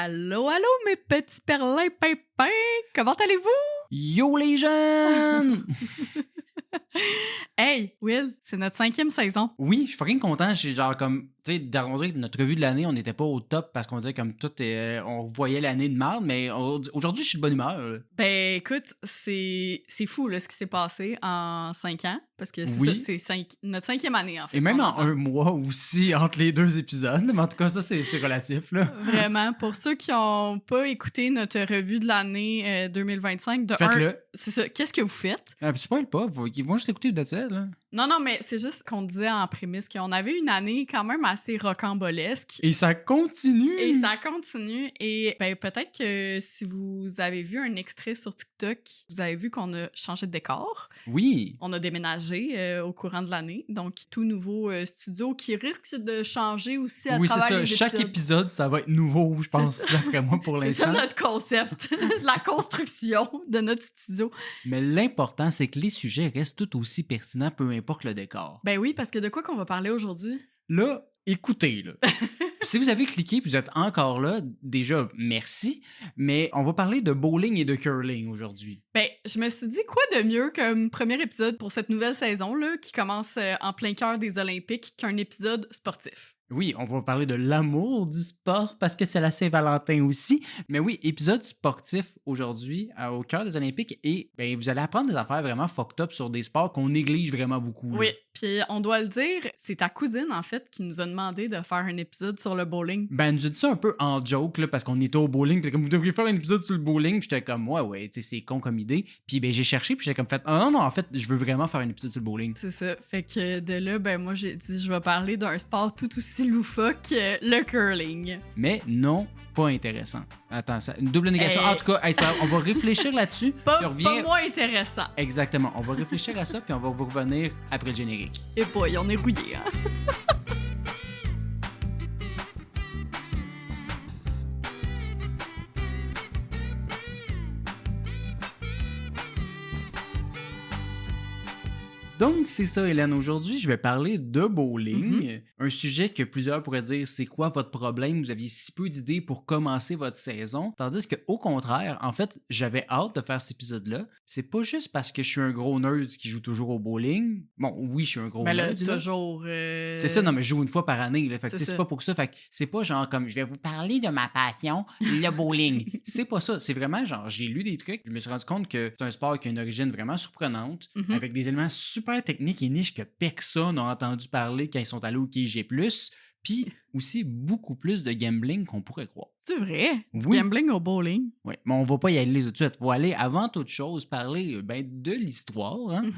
Allô, allô, mes petits perlins pimpins! Comment allez-vous? Yo les jeunes! Hey, Will, c'est notre 5e saison. Oui, je suis fucking content. J'ai genre comme, tu sais, d'arrondir notre revue de l'année, on n'était pas au top parce qu'on disait comme tout, on voyait l'année de merde, mais aujourd'hui, je suis de bonne humeur. Là. Ben, écoute, c'est fou, là, ce qui s'est passé en 5 ans. Parce que c'est Oui. ça, c'est notre 5e année, en fait. Et même qu'on en entend. un mois aussi entre les deux épisodes. Mais en tout cas, ça, c'est relatif. Là. Vraiment, pour ceux qui n'ont pas écouté notre revue de l'année 2025, de un, Faites-le. c'est ça, qu'est-ce que vous faites? Puis spoil pas, ils vont juste écouter de ça, là. Non, mais c'est juste qu'on disait en prémisse qu'on avait une année quand même assez rocambolesque. Et ça continue! Et ça continue. Et ben, peut-être que si vous avez vu un extrait sur TikTok, vous avez vu qu'on a changé de décor. Oui. On a déménagé au courant de l'année. Donc, tout nouveau studio qui risque de changer aussi à travers c'est ça. les Chaque épisodes. épisode, ça va être nouveau, je pense, d'après moi, pour C'est l'instant. ça notre concept, la construction de notre studio. Mais l'important, c'est que les sujets restent tout aussi pertinents, peu importe le décor. Ben oui, parce que de quoi qu'on va parler aujourd'hui? Là, écoutez, là. Si vous avez cliqué et vous êtes encore là, déjà, merci. Mais on va parler de bowling et de curling aujourd'hui. Ben, je me suis dit quoi de mieux comme premier épisode pour cette nouvelle saison là, qui commence en plein cœur des Olympiques qu'un épisode sportif. Oui, on va parler de l'amour du sport parce que c'est la Saint-Valentin aussi. Mais oui, épisode sportif aujourd'hui au cœur des Olympiques et ben, vous allez apprendre des affaires vraiment fucked up sur des sports qu'on néglige vraiment beaucoup. Là. Oui, puis on doit le dire, c'est ta cousine en fait qui nous a demandé de faire un épisode sur le bowling. Ben, elle nous a dit ça un peu en joke là, parce qu'on était au bowling. Puis comme vous devriez faire un épisode sur le bowling, puis j'étais comme ouais, tu sais, c'est con comme idée. Puis ben, j'ai cherché, puis j'étais comme fait non, en fait, je veux vraiment faire un épisode sur le bowling. C'est ça. Fait que de là, ben moi j'ai dit je vais parler d'un sport tout aussi loufoque que le curling. Mais non, pas intéressant. Attends, ça, une double négation. Hey. En tout cas, hey, on va réfléchir là-dessus. Pas, puis on revient... pas moins intéressant. Exactement. On va réfléchir à ça, puis on va vous revenir après le générique. Et boy, on est rouillé, hein? Donc, c'est ça, Hélène. Aujourd'hui, je vais parler de bowling. Un sujet que plusieurs pourraient dire, c'est quoi votre problème? Vous aviez si peu d'idées pour commencer votre saison. Tandis qu'au contraire, en fait, j'avais hâte de faire cet épisode-là. C'est pas juste parce que je suis un gros nerd qui joue toujours au bowling. Bon, oui, je suis un gros Ben là, nerd. là. toujours... C'est ça, non, mais je joue une fois par année. Là. Fait que c'est pas pour ça. Fait que c'est pas genre comme je vais vous parler de ma passion, le bowling. C'est pas ça. C'est vraiment genre, j'ai lu des trucs. Je me suis rendu compte que c'est un sport qui a une origine vraiment surprenante, avec des éléments super techniques et niches que personne n'a entendu parler quand ils sont allés au KG+, puis aussi beaucoup plus de gambling qu'on pourrait croire. C'est vrai? Du Oui. gambling au bowling? Oui, mais on va pas y aller tout de suite. Il faut aller, avant toute chose, parler de l'histoire. Hein?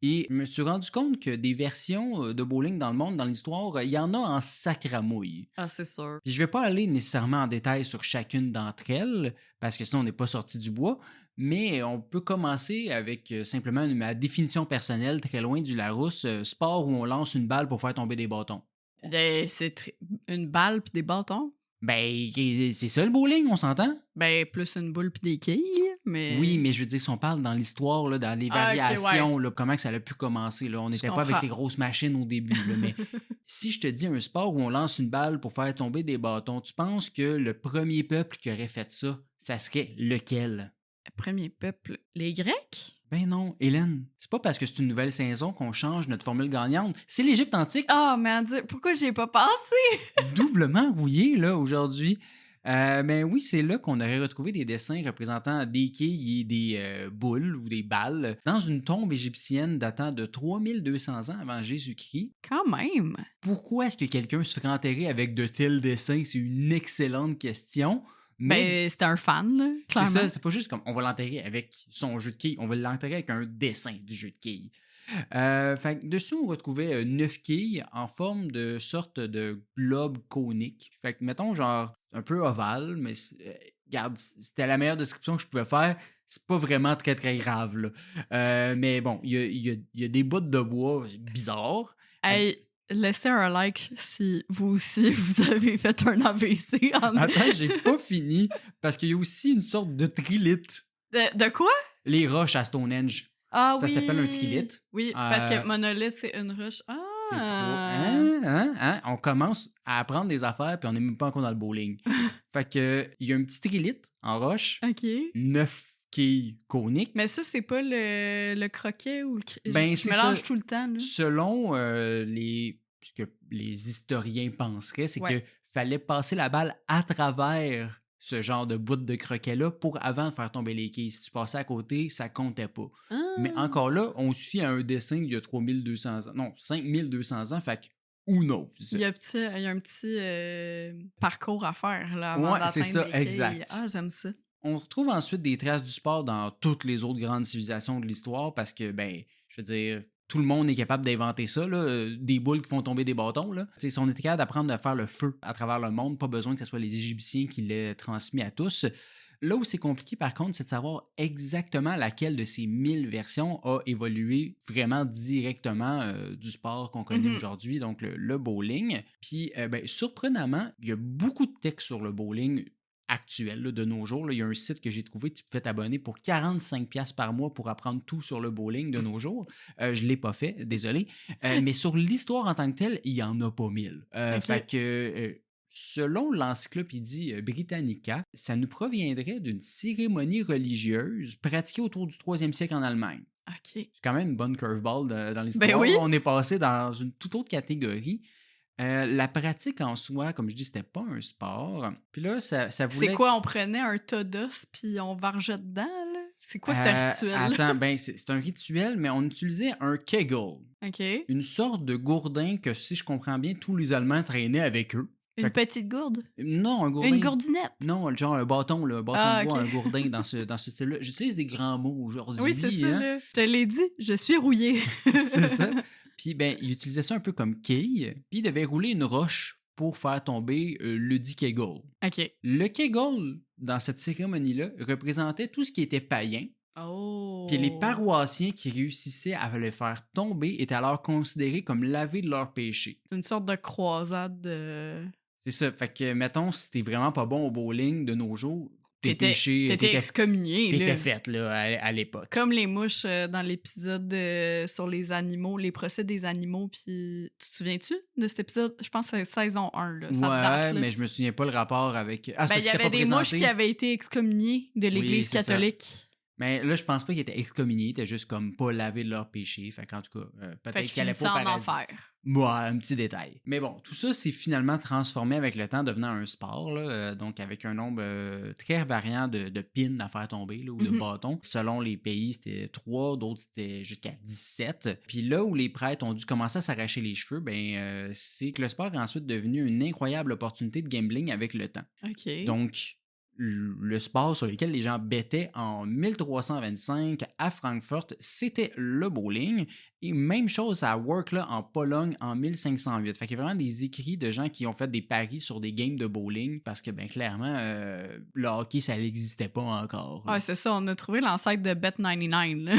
Et je me suis rendu compte que des versions de bowling dans le monde, dans l'histoire, il y en a en sacramouille. Ah, c'est sûr. Puis je vais pas aller nécessairement en détail sur chacune d'entre elles, parce que sinon on n'est pas sorti du bois, mais on peut commencer avec simplement ma définition personnelle, très loin du Larousse, sport où on lance une balle pour faire tomber des bâtons. C'est une balle puis des bâtons? Ben, c'est ça le bowling, on s'entend? Ben, plus une boule puis des quilles, mais... Oui, mais je veux dire, si on parle dans l'histoire, là, dans les variations, là, comment que ça a pu commencer, là, on n'était pas avec les grosses machines au début. Là, mais si je te dis un sport où on lance une balle pour faire tomber des bâtons, tu penses que le premier peuple qui aurait fait ça, ça serait lequel? Le premier peuple, les Grecs? Ben non, Hélène, c'est pas parce que c'est une nouvelle saison qu'on change notre formule gagnante. C'est l'Égypte antique. Oh, mon Dieu, pourquoi j'y ai pas pensé? Doublement rouillé, là, aujourd'hui. Ben oui, c'est là qu'on aurait retrouvé des dessins représentant des quilles et des boules ou des balles dans une tombe égyptienne datant de 3200 ans avant Jésus-Christ. Quand même. Pourquoi est-ce que quelqu'un se ferait enterrer avec de tels dessins? C'est une excellente question. Mais Ben, c'était un fan, là, c'est clairement. ça, c'est pas juste comme on va l'enterrer avec son jeu de quilles, on va l'enterrer avec un dessin du jeu de quilles. Fait que dessus, on retrouvait 9 quilles en forme de sorte de globe conique. Fait que, mettons, genre, un peu ovale, mais regarde, c'était la meilleure description que je pouvais faire. C'est pas vraiment très, très grave, là. Mais bon, il y a des bouts de bois bizarres. Hey, laissez un like si vous aussi, vous avez fait un AVC. Attends, j'ai pas fini, parce qu'il y a aussi une sorte de trilite. De quoi? Les roches à Stonehenge. Ah Ça oui. s'appelle un trilite. Oui, parce que monolithe, c'est une roche. Ah! C'est trop. Ah! On commence à apprendre des affaires, puis on n'est même pas encore dans le bowling. Fait que, il y a un petit trilite en roche, OK. 9 quilles coniques. Mais ça, c'est pas le croquet ou le Ben, je c'est mélange ça. tout le temps, là. Selon ce que les historiens penseraient, c'est Ouais. que fallait passer la balle à travers ce genre de bout de croquet-là pour avant de faire tomber les quilles. Si tu passais à côté, ça comptait pas. Mais Ah! encore là, on se fie à un dessin d'il y a 3200 ans. Non, 5200 ans, fait que who knows? Il y a un petit, parcours à faire, là, avant Ouais, c'est d'atteindre ça, les quilles. exact. Ah, j'aime ça. On retrouve ensuite des traces du sport dans toutes les autres grandes civilisations de l'histoire parce que, ben, je veux dire, tout le monde est capable d'inventer ça, là, des boules qui font tomber des bâtons. Là. Tu sais, si on était capable d'apprendre à faire le feu à travers le monde, pas besoin que ce soit les Égyptiens qui l'aient transmis à tous. Là où c'est compliqué, par contre, c'est de savoir exactement laquelle de ces 1000 versions a évolué vraiment directement du sport qu'on connaît Mhm. aujourd'hui, donc le bowling. Puis, ben, surprenamment, il y a beaucoup de textes sur le bowling actuel là, de nos jours. Là. Il y a un site que j'ai trouvé, tu pouvais t'abonner pour 45$ par mois pour apprendre tout sur le bowling de nos jours. Je ne l'ai pas fait, désolé. Mais sur l'histoire en tant que telle, il n'y en a pas 1000. OK. Fait que, selon l'encyclopédie Britannica, ça nous proviendrait d'une cérémonie religieuse pratiquée autour du 3e siècle en Allemagne. OK. C'est quand même une bonne curveball dans Ben l'histoire. oui! On est passé dans une toute autre catégorie. La pratique en soi, comme je dis, c'était pas un sport. Puis là, ça C'est voulait. quoi? On prenait un tas d'os puis on vargeait dedans, là? C'est quoi ce rituel-là? Attends, ben c'est un rituel, mais on utilisait un kegel, OK. une sorte de gourdin que, si je comprends bien, tous les Allemands traînaient avec eux. Une Fait que- petite gourde? non, un Une gourdin. gourdinette? Non, genre un bâton, là, un bâton Ah, de bois, OK. un gourdin dans ce style-là. J'utilise des grands mots aujourd'hui. Oui, c'est ça, hein. là. Je te l'ai dit, je suis rouillée. C'est ça. Puis, ben, il utilisait ça un peu comme quille, puis il devait rouler une roche pour faire tomber le dit kegel. OK. Le kegel, dans cette cérémonie-là, représentait tout ce qui était païen, Oh! puis les paroissiens qui réussissaient à le faire tomber étaient alors considérés comme lavés de leurs péchés. C'est une sorte de croisade de... C'est ça. Fait que, mettons, si t'es vraiment pas bon au bowling de nos jours, tes T'étais péchés, excommunié, t'étais là. fait là, à l'époque. Comme les mouches dans l'épisode sur les animaux, les procès des animaux, puis... Tu te souviens-tu de cet épisode? Je pense que c'est saison 1, là. Ça Ouais, date, là. mais je me souviens pas le rapport avec. Ah, c'est Ben, parce il y que c'était avait pas des mouches présenté. qui avaient été excommuniées de Oui, l'Église c'est ça. catholique. Mais là, je pense pas qu'ils étaient excommuniés, ils étaient juste comme pas lavés de leurs péchés. Fait qu'en tout cas, Fait peut-être qu'ils qu'ils allaient finissaient pas au en paradis. enfer. Ouais, un petit détail. Mais bon, tout ça s'est finalement transformé avec le temps, devenant un sport, là, donc avec un nombre très variant de pins à faire tomber, là, ou de Mhm. bâtons. Selon les pays, c'était 3, d'autres c'était jusqu'à 17. Puis là où les prêtres ont dû commencer à s'arracher les cheveux, ben, c'est que le sport est ensuite devenu une incroyable opportunité de gambling avec le temps. OK. Donc, le sport sur lequel les gens bettaient en 1325 à Francfort, c'était le bowling. Et même chose à Workla en Pologne en 1508. Fait qu'il y a vraiment des écrits de gens qui ont fait des paris sur des games de bowling parce que, ben, clairement, le hockey, ça n'existait pas encore. là. Ouais, c'est ça, on a trouvé l'ancêtre de Bet99, là.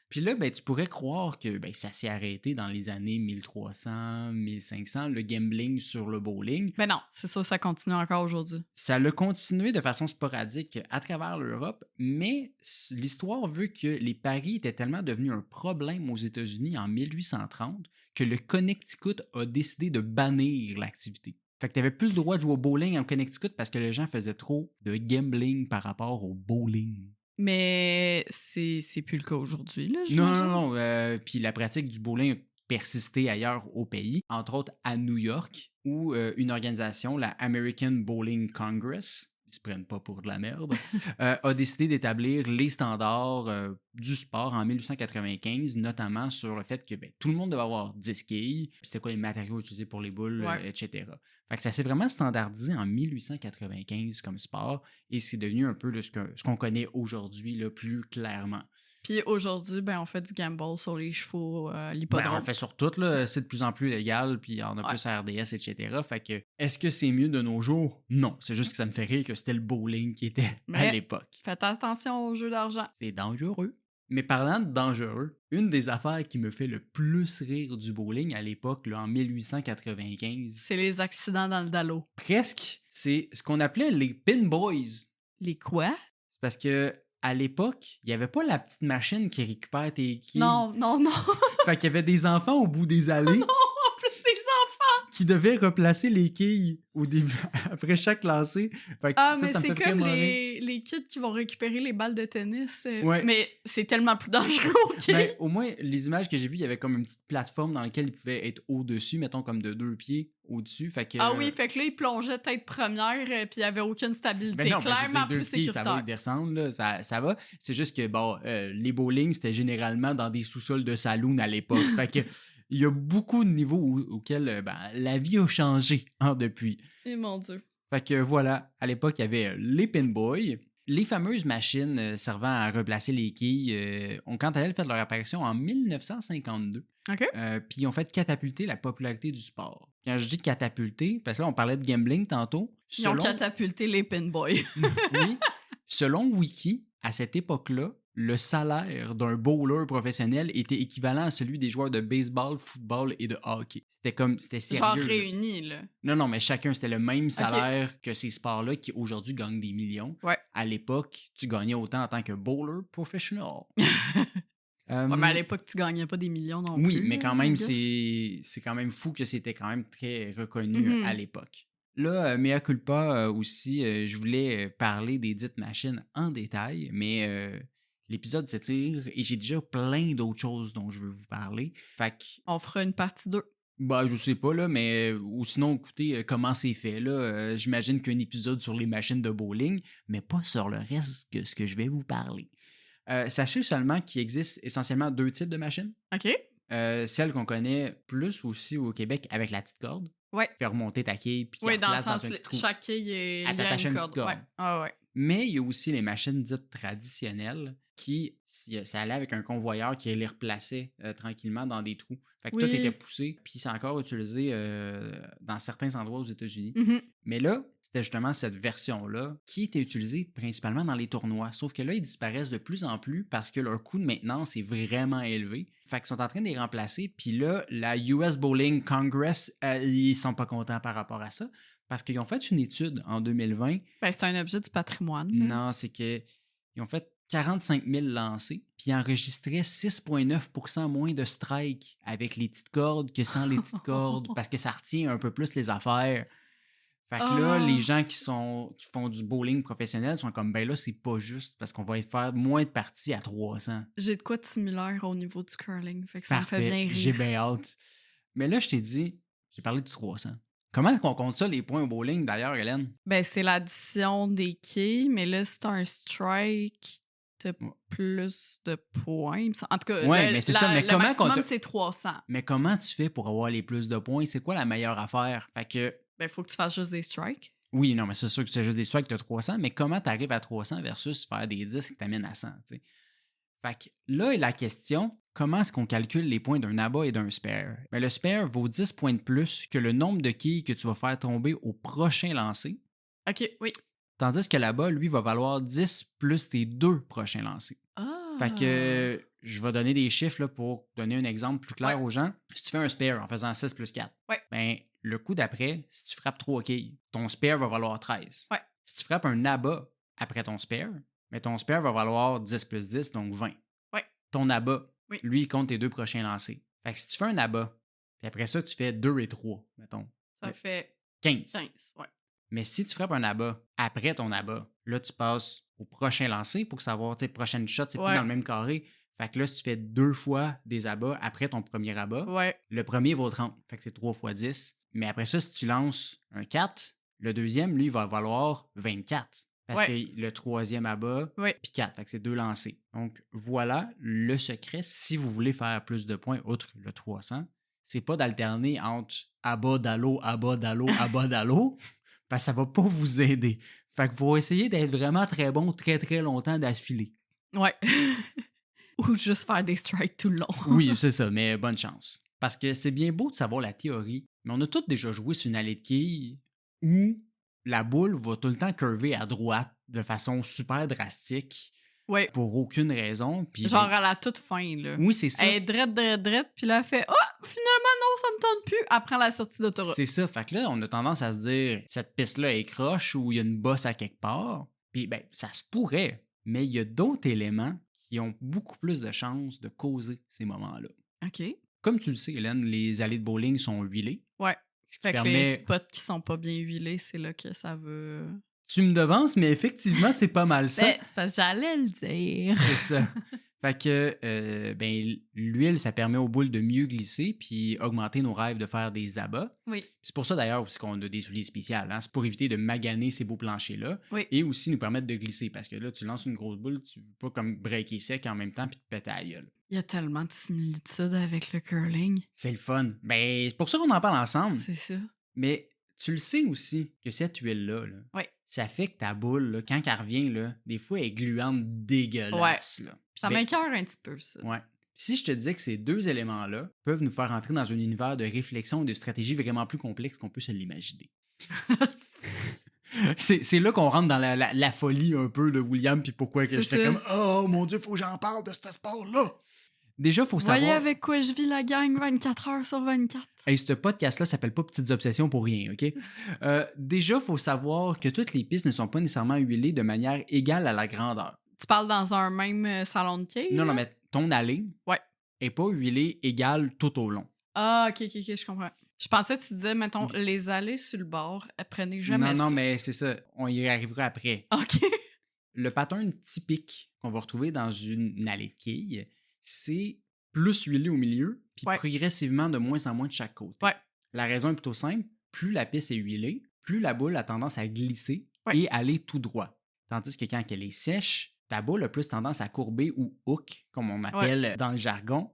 Puis là, ben, tu pourrais croire que ben, ça s'est arrêté dans les années 1300, 1500, le gambling sur le bowling. Ben non, c'est ça, ça continue encore aujourd'hui. Ça l'a continué de façon sporadique à travers l'Europe, mais l'histoire veut que les paris étaient tellement devenus un problème aux États-Unis en 1830 que le Connecticut a décidé de bannir l'activité. Fait que tu n'avais plus le droit de jouer au bowling en Connecticut parce que les gens faisaient trop de gambling par rapport au bowling. Mais c'est plus le cas aujourd'hui, là, Non, j'imagine. non, non. Puis la pratique du bowling a persisté ailleurs au pays, entre autres à New York, où une organisation, la American Bowling Congress, ils se prennent pas pour de la merde, a décidé d'établir les standards du sport en 1895, notamment sur le fait que ben, tout le monde devait avoir 10 quilles, puis c'était quoi les matériaux utilisés pour les boules, Ouais. etc. Fait que ça s'est vraiment standardisé en 1895 comme sport, et c'est devenu un peu là, ce qu'on connaît aujourd'hui là, plus clairement. Puis aujourd'hui, ben, on fait du gamble sur les chevaux, Ben, on l'hippodrome. le fait sur tout, là. C'est de plus en plus légal, puis on a Ouais. plus à RDS, etc. Fait que, est-ce que c'est mieux de nos jours? Non. C'est juste que ça me fait rire que c'était le bowling qui était à Mais- l'époque. Faites attention aux jeux d'argent. C'est dangereux. Mais parlant de dangereux, une des affaires qui me fait le plus rire du bowling à l'époque, là, en 1895, C'est les accidents dans le dallo. presque, c'est ce qu'on appelait les pinboys. Les quoi? C'est parce que à l'époque, il n'y avait pas la petite machine qui récupère tes quilles. Non, non, non. Fait qu'il y avait des enfants au bout des allées. En qui devait replacer les quilles au début, après chaque lancer. Fait que Ah, mais ça me c'est fait comme vraiment rire. les kids qui vont récupérer les balles de tennis. Ouais. Mais c'est tellement plus dangereux, OK? Mais au moins, les images que j'ai vues, il y avait comme une petite plateforme dans laquelle ils pouvaient être au-dessus, mettons comme de 2 pieds au-dessus. Fait Ah oui, que. fait que là, ils plongeaient tête première, puis il n'y avait aucune Ben stabilité. non, ben je veux dire, Clairement 2 plus pieds, ça va, ils sécuritaire. descendent, là, ça va. C'est juste que, bon, les bowling, c'était généralement dans des sous-sols de saloon à l'époque. Fait que, il y a beaucoup de niveaux auxquels ben, la vie a changé depuis. Eh mon Dieu. Fait que voilà, à l'époque, il y avait les pinboys. Les fameuses machines servant à replacer les quilles ont quant à elles fait leur apparition en 1952. OK? Puis ils ont fait catapulter la popularité du sport. Quand je dis catapulter, parce que là, on parlait de gambling tantôt. Ils ont catapulté les pinboys. Oui, selon Wiki, à cette époque-là, le salaire d'un bowler professionnel était équivalent à celui des joueurs de baseball, football et de hockey. C'était Genre sérieux. Là. réunis, là. Non, mais chacun, c'était le même salaire que ces sports-là qui aujourd'hui gagnent des millions. Ouais. À l'époque, tu gagnais autant en tant que bowler professionnel. Ouais, mais à l'époque, tu gagnais pas des millions non plus. Oui, mais quand même, I c'est quand même fou que c'était quand même très reconnu à Mhm. l'époque. Là, mea culpa aussi, je voulais parler des dites machines en détail, mais l'épisode s'étire et j'ai déjà plein d'autres choses dont je veux vous parler. Fait que, On fera une partie 2. bah, je sais pas, là, mais ou sinon, écoutez comment c'est fait. Là, j'imagine qu'un épisode sur les machines de bowling, mais pas sur le reste que ce que je vais vous parler. Sachez seulement qu'il existe essentiellement 2 types de machines. OK? Celle qu'on connaît plus aussi au Québec avec la petite corde. Ouais. Faire remonter ta quille puis qui Oui, dans le replace dans sens, un petit trou. chaque quille est À liée à t'attacher une une petite corde. Ouais. corde. Ah ouais. Mais il y a aussi les machines dites traditionnelles qui, ça allait avec un convoyeur qui les replaçait tranquillement dans des trous. Fait que tout était Oui. poussé, puis c'est encore utilisé dans certains endroits aux États-Unis. Mhm. Mais là, c'était justement cette version-là qui était utilisée principalement dans les tournois. Sauf que là, ils disparaissent de plus en plus parce que leur coût de maintenance est vraiment élevé. Fait qu'ils sont en train de les remplacer. Puis là, la US Bowling Congress, ils sont pas contents par rapport à ça. Parce qu'ils ont fait une étude en 2020. Ben, c'est un objet du patrimoine. Là. Non, c'est qu'ils ont fait 45 000 lancés, puis ils enregistraient 6,9% moins de strikes avec les petites cordes que sans les petites cordes, parce que ça retient un peu plus les affaires. Fait que là, les Ah. gens qui font du bowling professionnel sont comme, ben là, c'est pas juste, parce qu'on va faire moins de parties à 300. J'ai de quoi de similaire au niveau du curling. Fait que ça me fait Parfait, bien j'ai rire. bien hâte. Mais là, je t'ai dit, j'ai parlé du 300. Comment est-ce qu'on compte ça, les points au bowling, d'ailleurs, Hélène? Ben, c'est l'addition des quilles, mais là, c'est un strike, t'as Ouais. plus de points. En tout cas, Ouais, mais c'est ça. Mais le comment qu'on maximum, te- c'est 300. Mais comment tu fais pour avoir les plus de points? C'est quoi la meilleure affaire? Fait que, Ben, faut que tu fasses juste des strikes. oui, non, mais c'est sûr que c'est juste des strikes, tu as 300, mais comment tu arrives à 300 versus faire des 10 qui t'amènent à 100, tu sais? Fait que là est la question, comment est-ce qu'on calcule les points d'un abat et d'un spare? Mais le spare vaut 10 points de plus que le nombre de quilles que tu vas faire tomber au prochain lancer, OK, oui. tandis que l'abat, lui, va valoir 10 plus tes 2 prochains lancers. Ah! Fait que je vais donner des chiffres là, pour donner un exemple plus clair Ouais. aux gens. Si tu fais un spare en faisant 6 plus 4, Ouais. ben, le coup d'après, si tu frappes 3 quilles, ton spare va valoir 13. Ouais. Si tu frappes un abat après ton spare, mais ton spare va valoir 10 plus 10, donc 20. Ouais. Ton abat, Oui. lui, il compte tes 2 prochains lancers. Fait que si tu fais un abat, puis après ça, tu fais 2 et 3, mettons, Ça fait 15. 15, ouais. Mais si tu frappes un abat après ton abat, là, tu passes au prochain lancer pour savoir, tu sais, prochaine shot, c'est plus Ouais. dans le même carré. Fait que là, si tu fais 2 fois des abats après ton premier abat, Ouais. le premier vaut 30. Fait que c'est 3 fois 10. Mais après ça, si tu lances un 4, le deuxième, lui, il va valoir 24. Parce Ouais. que le troisième abat, Ouais. puis 4. Fait que c'est 2 lancers. Donc, voilà le secret. Si vous voulez faire plus de points, outre le 300, c'est pas d'alterner entre abat d'allô, abat d'allô, abat d'allô, parce que ça va pas vous aider. Fait que faut essayer d'être vraiment très bon très très longtemps d'affilée. Ouais. Ou juste faire des strikes tout le long. Oui, c'est ça, mais bonne chance. Parce que c'est bien beau de savoir la théorie, mais on a tous déjà joué sur une allée de quilles où la boule va tout le temps curver à droite de façon super drastique Ouais. pour aucune raison. Puis Genre ben, à la toute fin, là. oui, c'est ça. Elle est drette, puis là, elle fait « Ah, finalement, non, ça me tente plus. » Après la sortie d'autoroute. C'est ça. Fait que là, on a tendance à se dire cette piste-là est croche ou il y a une bosse à quelque part. Puis ben, ça se pourrait, mais il y a d'autres éléments qui ont beaucoup plus de chances de causer ces moments-là. OK. Comme tu le sais, Hélène, les allées de bowling sont huilées. Ouais. Ce qui Fait que les permet... spots qui sont pas bien huilés, c'est là que ça veut. Tu me devances, mais effectivement, c'est pas mal ça. Ben, c'est parce que j'allais le dire. C'est ça. Fait que ben, l'huile, ça permet aux boules de mieux glisser puis augmenter nos rêves de faire des abats. Oui, C'est pour ça d'ailleurs aussi qu'on a des souliers spéciaux. Hein? C'est pour éviter de maganer ces beaux planchers-là oui. et aussi nous permettre de glisser parce que là, tu lances une grosse boule, tu veux pas comme breaker sec en même temps puis te péter à la gueule. Il y a tellement de similitudes avec le curling. C'est le fun. Ben, c'est pour ça qu'on en parle ensemble. C'est ça. Mais tu le sais aussi que cette huile-là, Oui. ça fait que ta boule, là, quand elle revient, là, des fois, elle est gluante dégueulasse. Là. Puis Ça ben, m'écoeure un petit peu, ça. ouais. Si je te disais que ces deux éléments-là peuvent nous faire entrer dans un univers de réflexion et de stratégie vraiment plus complexe qu'on peut se l'imaginer. C'est là qu'on rentre dans la folie un peu de William, puis pourquoi que C'est j'étais ça. comme « Oh mon Dieu, faut que j'en parle de ce sport-là! » Déjà, faut Voyez savoir... avec quoi je vis la gang 24 heures sur 24. Hey, ce podcast-là s'appelle pas Petites Obsessions pour rien, OK? Déjà, faut savoir que toutes les pistes ne sont pas nécessairement huilées de manière égale à la grandeur. Tu parles dans un même salon de quai? Non, là? mais ton allée Ouais. est pas huilée égale tout au long. Ah, ok, je comprends. Je pensais que tu disais, mettons, les allées sur le bord, elles prenaient jamais Non, ça. mais c'est ça. On y arrivera après. Ok. Le pattern typique qu'on va retrouver dans une allée de quilles, c'est plus huilé au milieu, puis Ouais. progressivement de moins en moins de chaque côté. Ouais. La raison est plutôt simple. Plus la piste est huilée, plus la boule a tendance à glisser Ouais. et aller tout droit. Tandis que quand elle est sèche, ta boule a plus tendance à courber ou hook, comme on appelle dans le jargon,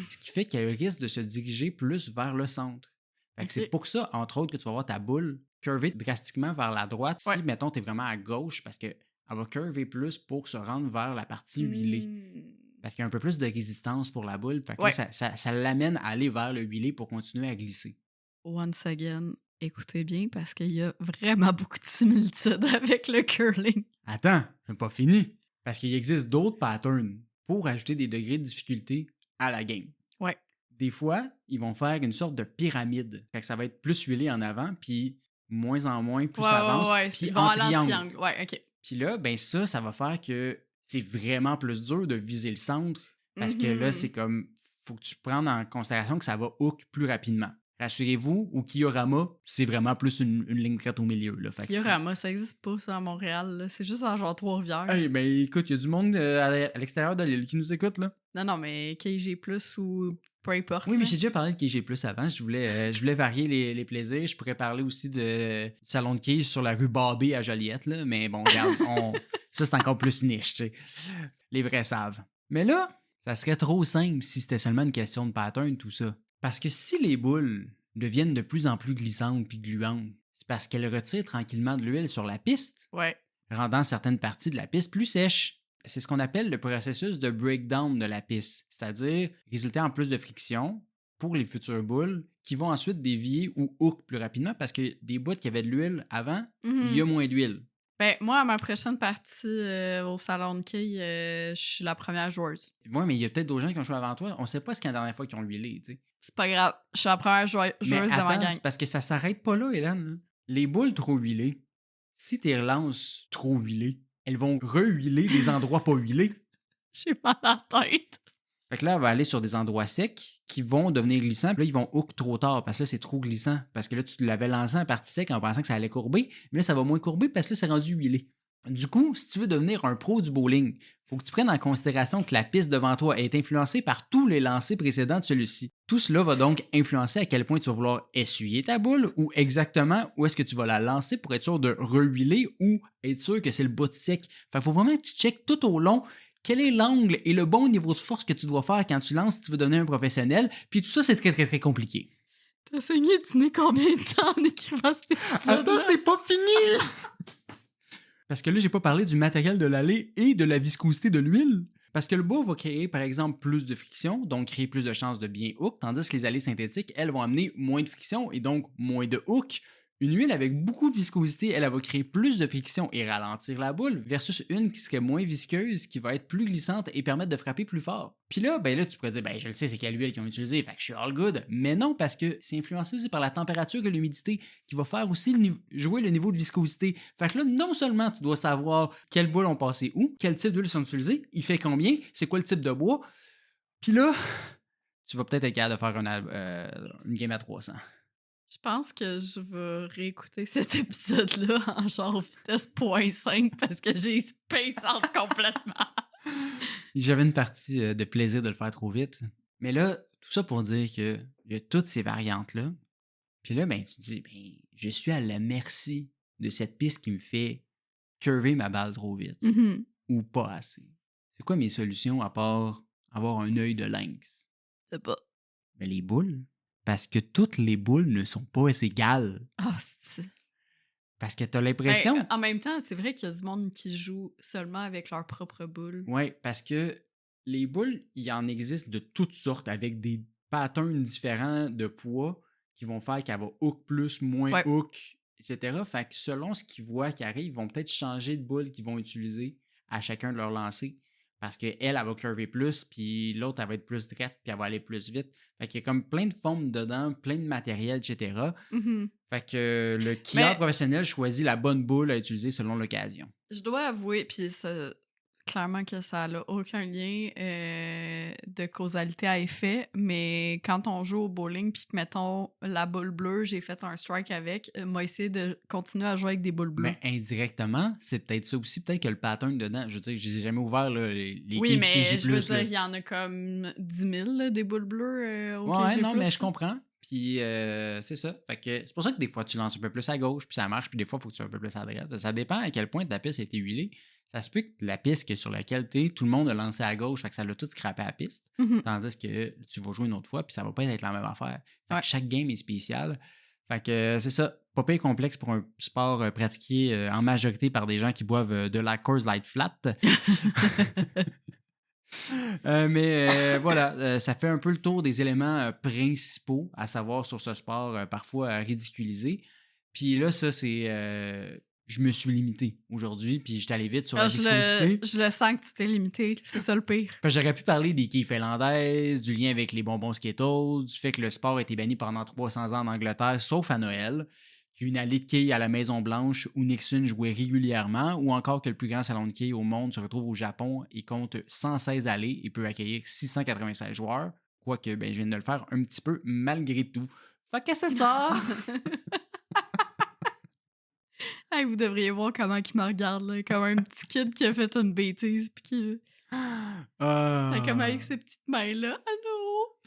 ce qui fait qu'elle risque de se diriger plus vers le centre. Fait que c'est Ok. pour ça, entre autres, que tu vas voir ta boule curver drastiquement vers la droite si, Ouais. mettons, tu es vraiment à gauche, parce qu'elle va curver plus pour se rendre vers la partie huilée. Parce qu'il y a un peu plus de résistance pour la boule. Fait que là, ça l'amène à aller vers le huilé pour continuer à glisser. Once again, écoutez bien parce qu'il y a vraiment beaucoup de similitudes avec le curling. Attends, c'est pas fini. Parce qu'il existe d'autres patterns pour ajouter des degrés de difficulté à la game. Ouais. Des fois, ils vont faire une sorte de pyramide. Fait que ça va être plus huilé en avant, puis moins en moins, plus ça avance. Puis Ils vont en aller en triangle. triangle. Ouais, ok. Puis là, ben ça va faire que c'est vraiment plus dur de viser le centre. Parce que là, c'est comme, faut que tu prennes en considération que ça va hook plus rapidement. Rassurez-vous, au Kiorama, c'est vraiment plus une ligne droite au milieu. Là. Fait que Kiorama, ça existe pas, ça, à Montréal. là. C'est juste en genre Trois-Rivières. hey, ben écoute, il y a du monde à l'extérieur de l'île qui nous écoute, là. Non, mais KG+, ou peu importe. Oui, mais là. j'ai déjà parlé de KG Plus avant. Je voulais varier les plaisirs. Je pourrais parler aussi du salon de quilles sur la rue Babé à Joliette, là. Mais bon, regarde, ça, c'est encore plus niche, tu sais. Les vrais savent. Mais là, ça serait trop simple si c'était seulement une question de pattern, tout ça. Parce que si les boules deviennent de plus en plus glissantes puis gluantes, c'est parce qu'elles retirent tranquillement de l'huile sur la piste, Ouais. rendant certaines parties de la piste plus sèches. C'est ce qu'on appelle le processus de breakdown de la piste, c'est-à-dire résulter en plus de friction pour les futures boules qui vont ensuite dévier ou hook plus rapidement parce que des bouts qui avaient de l'huile avant, il y a moins d'huile. Ben, moi, à ma prochaine partie au salon de quilles, je suis la première joueuse. Oui, mais il y a peut-être d'autres gens qui ont joué avant toi. On ne sait pas ce qu'il y a la dernière fois qu'ils ont huilé, tu sais. C'est pas grave. Je suis la première joueuse Mais de ma attends, gang. c'est parce que ça s'arrête pas là, Hélène. Là. Les boules trop huilées, si tu les relances trop huilées, elles vont re-huiler des endroits pas huilés. J'ai mal à la tête. Fait que là, elle va aller sur des endroits secs qui vont devenir glissants. Puis là, ils vont hook trop tard parce que là, c'est trop glissant. Parce que là, tu l'avais lancé en partie sec en pensant que ça allait courber. Mais là, ça va moins courber parce que là, c'est rendu huilé. Du coup, si tu veux devenir un pro du bowling, il faut que tu prennes en considération que la piste devant toi est influencée par tous les lancers précédents de celui-ci. Tout cela va donc influencer à quel point tu vas vouloir essuyer ta boule ou exactement où est-ce que tu vas la lancer pour être sûr de rehuiler ou être sûr que c'est le bout de sec. Fait qu'il faut vraiment que tu checkes tout au long quel est l'angle et le bon niveau de force que tu dois faire quand tu lances si tu veux devenir un professionnel. Puis tout ça, c'est très, très, très compliqué. T'as saigné du nez combien de temps en écrivant cet épisode? Attends, c'est pas fini! Parce que là, j'ai pas parlé du matériel de l'allée et de la viscosité de l'huile. Parce que le bois va créer, par exemple, plus de friction, donc créer plus de chances de bien hook, tandis que les allées synthétiques, elles, vont amener moins de friction et donc moins de hook. Une huile avec beaucoup de viscosité, elle va créer plus de friction et ralentir la boule, versus une qui serait moins visqueuse, qui va être plus glissante et permettre de frapper plus fort. Puis là, tu pourrais dire, je le sais, c'est quelle huile qu'ils ont utilisé, fait que je suis all good. Mais non, parce que c'est influencé aussi par la température et l'humidité, qui va faire aussi jouer le niveau de viscosité. Fait que là, non seulement tu dois savoir quelles boules ont passé où, quel type d'huile sont utilisées, il fait combien, c'est quoi le type de bois. Puis là, tu vas peut-être être capable de faire une game à 300. Je pense que je vais réécouter cet épisode-là en genre vitesse .5 parce que j'ai space out complètement. J'avais une partie de plaisir de le faire trop vite. Mais là, tout ça pour dire qu'il y a toutes ces variantes-là. Puis là, ben, tu te dis, ben, je suis à la merci de cette piste qui me fait curver ma balle trop vite Mhm. ou pas assez. C'est quoi mes solutions à part avoir un œil de lynx? C'est pas. Mais les boules. Parce que toutes les boules ne sont pas égales. Ah, c'est. Parce que tu as Ben, l'impression. en même temps, c'est vrai qu'il y a du monde qui joue seulement avec leur propre boule. Oui, parce que les boules, il en existe de toutes sortes avec des patterns différents de poids qui vont faire qu'elle va hook plus, moins Ouais. hook, etc. Fait que selon ce qu'ils voient qui arrive, ils vont peut-être changer de boule qu'ils vont utiliser à chacun de leurs lancers. Parce qu'elle, elle va curver plus, puis l'autre, elle va être plus droite, puis elle va aller plus vite. Fait qu'il y a comme plein de formes dedans, plein de matériel, etc. Mhm. Fait que le skieur Mais professionnel choisit la bonne boule à utiliser selon l'occasion. je dois avouer, puis clairement que ça n'a aucun lien de causalité à effet, mais quand on joue au bowling, puis que, mettons, la boule bleue, j'ai fait un strike avec, m'a essayé de continuer à jouer avec des boules bleues. Mais indirectement, c'est peut-être ça aussi. Peut-être que le pattern dedans, je veux dire, je les ai jamais ouvert là, les Oui, Games mais KG+. je veux dire, Là. il y en a comme 10 000 là, des boules bleues au Ouais, KG+. non, mais je là. comprends. Puis c'est ça. Fait que c'est pour ça que des fois, tu lances un peu plus à gauche, puis ça marche, puis des fois, il faut que tu sois un peu plus à droite. Ça dépend à quel point ta piste a été huilée. Ça se peut que la piste sur laquelle tu es, tout le monde a lancé à gauche, fait que ça l'a tout scrappé à la piste. Mhm. Tandis que tu vas jouer une autre fois, puis ça va pas être la même affaire. Fait Ouais. que chaque game est spécial. Fait que c'est ça. Pas pire complexe pour un sport pratiqué en majorité par des gens qui boivent de la Coors Light Flat. Mais voilà, ça fait un peu le tour des éléments principaux à savoir sur ce sport parfois ridiculisé. Puis là, ça, c'est. Je me suis limité aujourd'hui, puis j'étais allé vite sur la Ah, viscosité. je le sens que tu t'es limité. C'est ça le pire. Parce que j'aurais pu parler des quilles finlandaises, du lien avec les bonbons Skittles, du fait que le sport a été banni pendant 300 ans en Angleterre, sauf à Noël, qu'il y a une allée de quilles à la Maison-Blanche où Nixon jouait régulièrement, ou encore que le plus grand salon de quilles au monde se retrouve au Japon et compte 116 allées et peut accueillir 696 joueurs, quoique ben, je viens de le faire un petit peu malgré tout. Fait que c'est ça! Hey, vous devriez voir comment il me regarde, là, comme un petit kid qui a fait une bêtise, puis qui. Comme avec ses petites mains-là. Allô?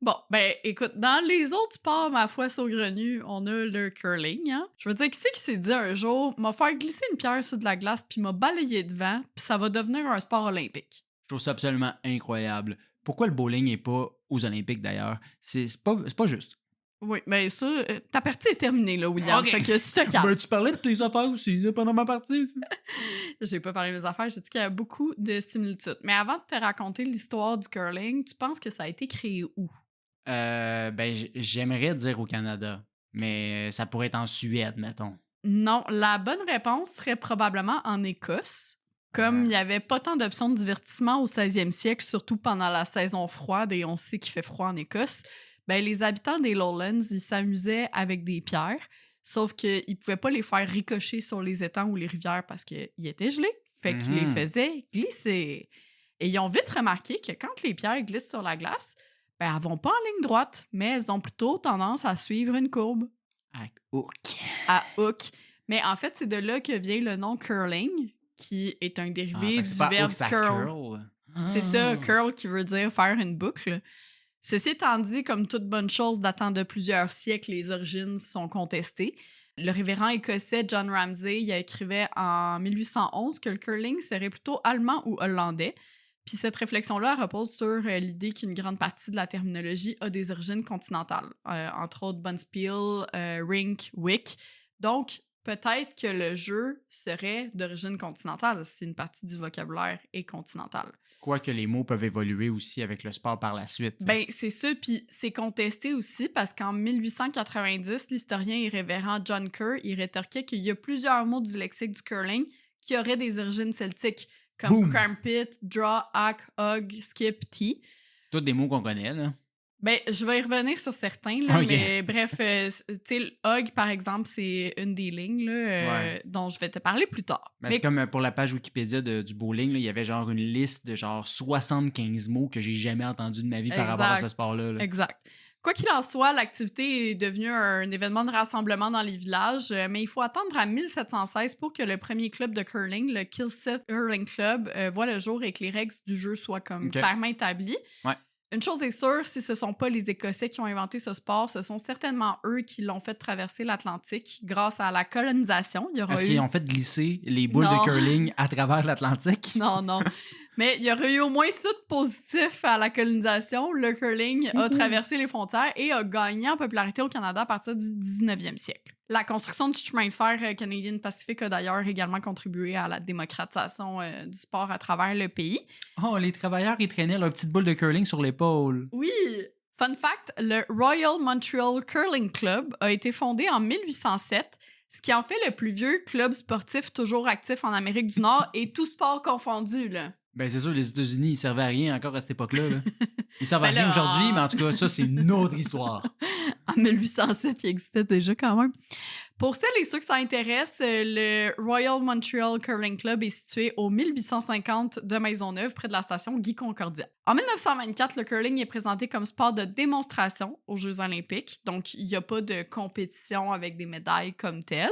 Bon, ben, écoute, dans les autres sports, ma foi saugrenue, on a le curling, hein. Je veux dire, qui c'est qui s'est dit un jour, m'a faire glisser une pierre sur de la glace, puis m'a balayé devant, puis ça va devenir un sport olympique? Je trouve ça absolument incroyable. Pourquoi le bowling n'est pas aux Olympiques d'ailleurs? C'est pas juste. Oui, mais ça, ta partie est terminée, là, William. Ok. Fait que tu te calmes. Ben, tu parlais de tes affaires aussi là, pendant ma partie. Tu sais. J'ai pas parlé de mes affaires, j'ai dit qu'il y a beaucoup de similitudes. Mais avant de te raconter l'histoire du curling, tu penses que ça a été créé où? Ben, j'aimerais dire au Canada, mais ça pourrait être en Suède, mettons. Non, la bonne réponse serait probablement en Écosse. Comme il n'y avait pas tant d'options de divertissement au 16e siècle, surtout pendant la saison froide, et on sait qu'il fait froid en Écosse, ben, les habitants des Lowlands, ils s'amusaient avec des pierres, sauf qu'ils ne pouvaient pas les faire ricocher sur les étangs ou les rivières parce qu'ils étaient gelés. Fait qu'ils les faisaient glisser. Et ils ont vite remarqué que quand les pierres glissent sur la glace, ben, elles vont pas en ligne droite, mais elles ont plutôt tendance à suivre une courbe. À hook. Mais en fait, c'est de là que vient le nom curling, qui est un dérivé fait que du c'est pas verbe hook, ça curl. curl. C'est ça, curl, qui veut dire faire une boucle. Ceci étant dit, comme toute bonne chose datant de plusieurs siècles, les origines sont contestées. Le révérend écossais John Ramsay il écrivait en 1811 que le curling serait plutôt allemand ou hollandais. Puis cette réflexion-là repose sur l'idée qu'une grande partie de la terminologie a des origines continentales, entre autres Bonspiel, Rink, Wick. Donc, peut-être que le jeu serait d'origine continentale si une partie du vocabulaire est continentale. Quoique les mots peuvent évoluer aussi avec le sport par la suite. Ben, c'est ça, puis c'est contesté aussi parce qu'en 1890, l'historien et révérend John Kerr, il rétorquait qu'il y a plusieurs mots du lexique du curling qui auraient des origines celtiques, comme Boom! crampit, draw, hack, hug, skip, tee. Tous des mots qu'on connaît, là. Ben, je vais y revenir sur certains, là, Ok. mais bref, tu sais, le hug, par exemple, c'est une des lignes là, Ouais. dont je vais te parler plus tard. Ben, c'est comme pour la page Wikipédia du bowling, là, il y avait genre une liste de genre 75 mots que j'ai jamais entendu de ma vie par rapport à ce Exact. sport-là. Là. Exact. Quoi qu'il en soit, l'activité est devenue un événement de rassemblement dans les villages, mais il faut attendre à 1716 pour que le premier club de curling, le Kilsyth Hurling Club, voit le jour et que les règles du jeu soient comme OK. clairement établies. Ouais. Une chose est sûre, si ce ne sont pas les Écossais qui ont inventé ce sport, ce sont certainement eux qui l'ont fait traverser l'Atlantique grâce à la colonisation. Il y aura Est-ce eu... qu'ils ont fait glisser les boules Non. de curling à travers l'Atlantique? Non, non. Mais il y aurait eu au moins ça de positif à la colonisation. Le curling a traversé les frontières et a gagné en popularité au Canada à partir du 19e siècle. La construction du chemin de fer Canadian Pacific a d'ailleurs également contribué à la démocratisation du sport à travers le pays. Oh, les travailleurs, ils traînaient leur petite boule de curling sur l'épaule. Oui! Fun fact, le Royal Montreal Curling Club a été fondé en 1807, ce qui en fait le plus vieux club sportif toujours actif en Amérique du Nord et tout sport confondu, là. Ben, c'est sûr, les États-Unis, ils servaient à rien encore à cette époque-là. Là. Ils servent à Ben rien là, aujourd'hui, mais en tout cas, ça, c'est une autre histoire. En 1807, il existait déjà quand même. Pour celles et ceux que ça intéresse, le Royal Montreal Curling Club est situé au 1850 de Maisonneuve, près de la station Guy Concordia. En 1924, le curling est présenté comme sport de démonstration aux Jeux olympiques, donc il n'y a pas de compétition avec des médailles comme telles.